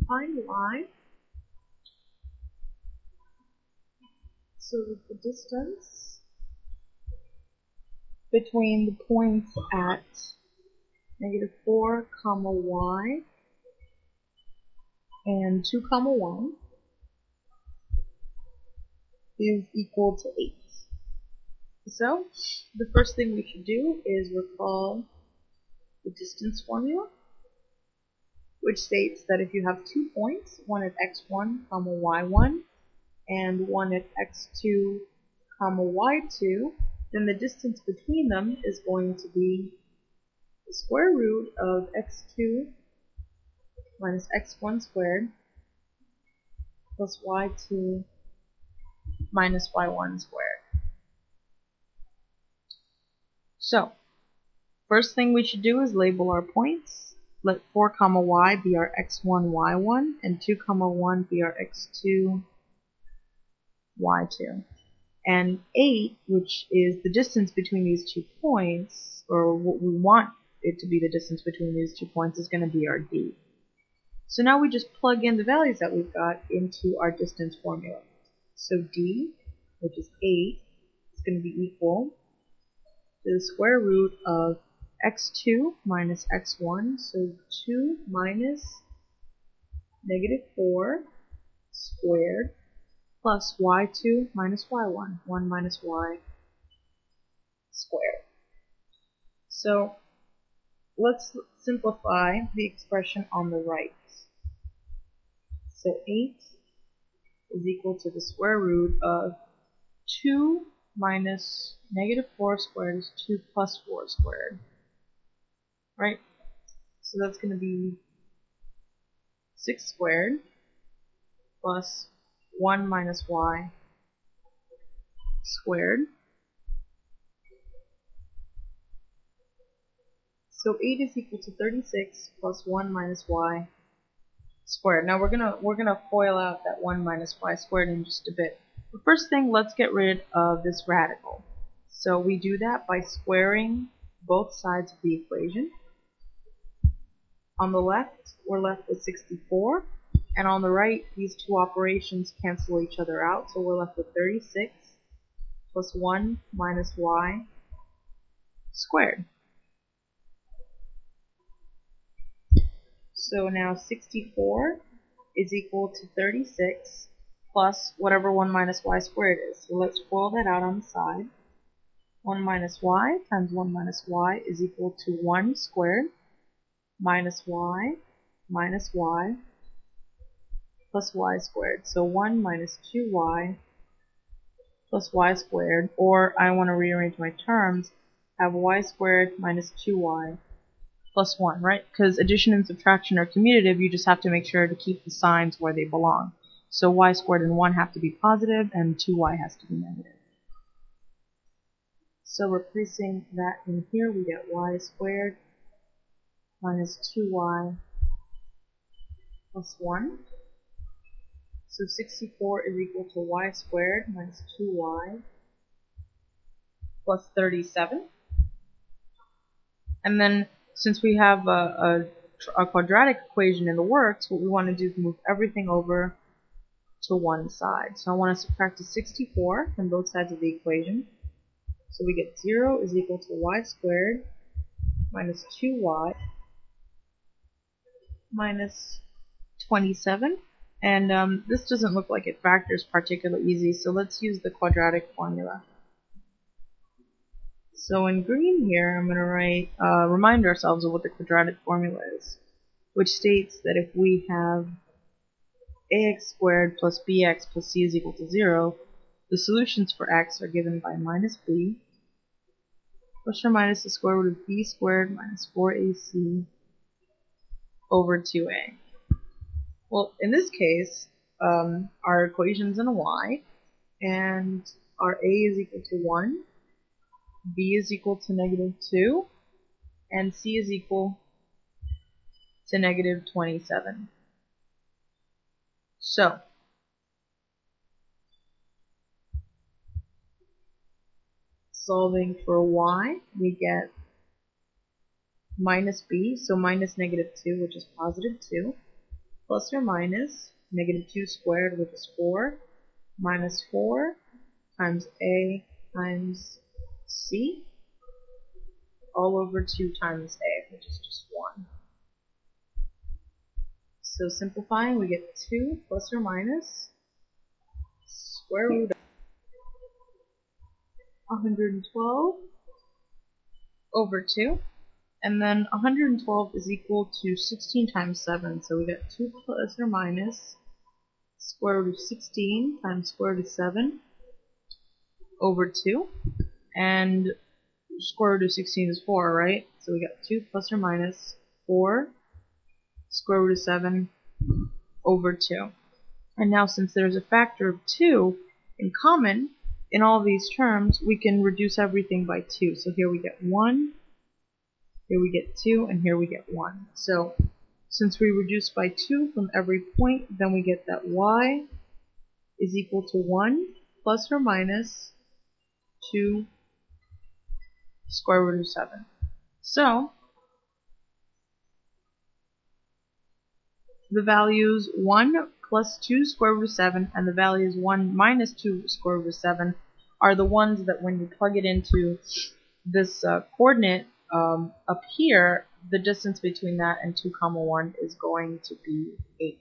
find y. So that the distance between the points at -4, y and 2, 1 is equal to 8. So the first thing we should do is recall the distance formula, which states that if you have 2 points, one at x1, y1, and one at x2, y2, then the distance between them is going to be the square root of x2 minus x1 squared plus y2 minus y1 squared. So, first thing we should do is label our points. Let 4, y be our x1, y1, and 2, 1 be our x2, y2. And 8, which is the distance between these 2 points, or what we want it to be the distance between these 2 points, is going to be our d. So now we just plug in the values that we've got into our distance formula. So d, which is 8, is going to be equal to the square root of x2 minus x1, so 2 minus -4 squared plus y2 minus y1, 1 minus y squared. So let's simplify the expression on the right. So 8 is equal to the square root of 2 minus -4 squared is 2 plus 4 squared. Right? So that's going to be 6 squared plus 1 minus y squared. So 8 is equal to 36 plus 1 minus y squared. Now we're gonna FOIL out that 1 minus y squared in just a bit. But first thing, let's get rid of this radical. So we do that by squaring both sides of the equation. On the left, we're left with 64, and on the right, these two operations cancel each other out, so we're left with 36 plus 1 minus y squared. So now 64 is equal to 36 plus whatever 1 minus y squared is. So let's FOIL that out on the side. 1 minus y times 1 minus y is equal to 1 squared minus y plus y squared. So 1 minus 2y plus y squared, or I want to rearrange my terms, have y squared minus 2y plus 1, right? Because addition and subtraction are commutative, you just have to make sure to keep the signs where they belong. So y squared and 1 have to be positive, and 2y has to be negative. So replacing that in here, we get y squared minus 2y plus 1. So 64 is equal to y squared minus 2y plus 37. And then since we have a quadratic equation in the works, what we want to do is move everything over to one side. So I want to subtract a 64 from both sides of the equation. So we get 0 is equal to y squared minus 2y minus 27. And this doesn't look like it factors particularly easy, so let's use the quadratic formula. So in green here, I'm going to write, remind ourselves of what the quadratic formula is, which states that if we have ax squared plus bx plus c is equal to 0, the solutions for x are given by minus b plus or minus the square root of b squared minus 4ac over 2a. Well, in this case, our equation's in a y, and our a is equal to 1, b is equal to -2, and c is equal to -27. So, solving for y, we get minus b, so minus -2, which is +2, plus or minus negative 2 squared, which is 4, minus 4 times a times c, all over 2 times a, which is just 1. So simplifying, we get 2 plus or minus square root of 112 over 2. And then 112 is equal to 16 times 7, so we get 2 plus or minus square root of 16 times square root of 7 over 2. And square root of 16 is 4, right? So we got 2 plus or minus 4 square root of 7 over 2. And now since there's a factor of 2 in common in all these terms, we can reduce everything by 2. So here we get 1, here we get 2, and here we get 1. So since we reduce by 2 from every point, then we get that y is equal to 1 plus or minus 2 square root of 7. So the values 1 plus 2 square root of 7 and the values 1 minus 2 square root of 7 are the ones that when you plug it into this coordinate up here, the distance between that and 2 comma 1 is going to be 8.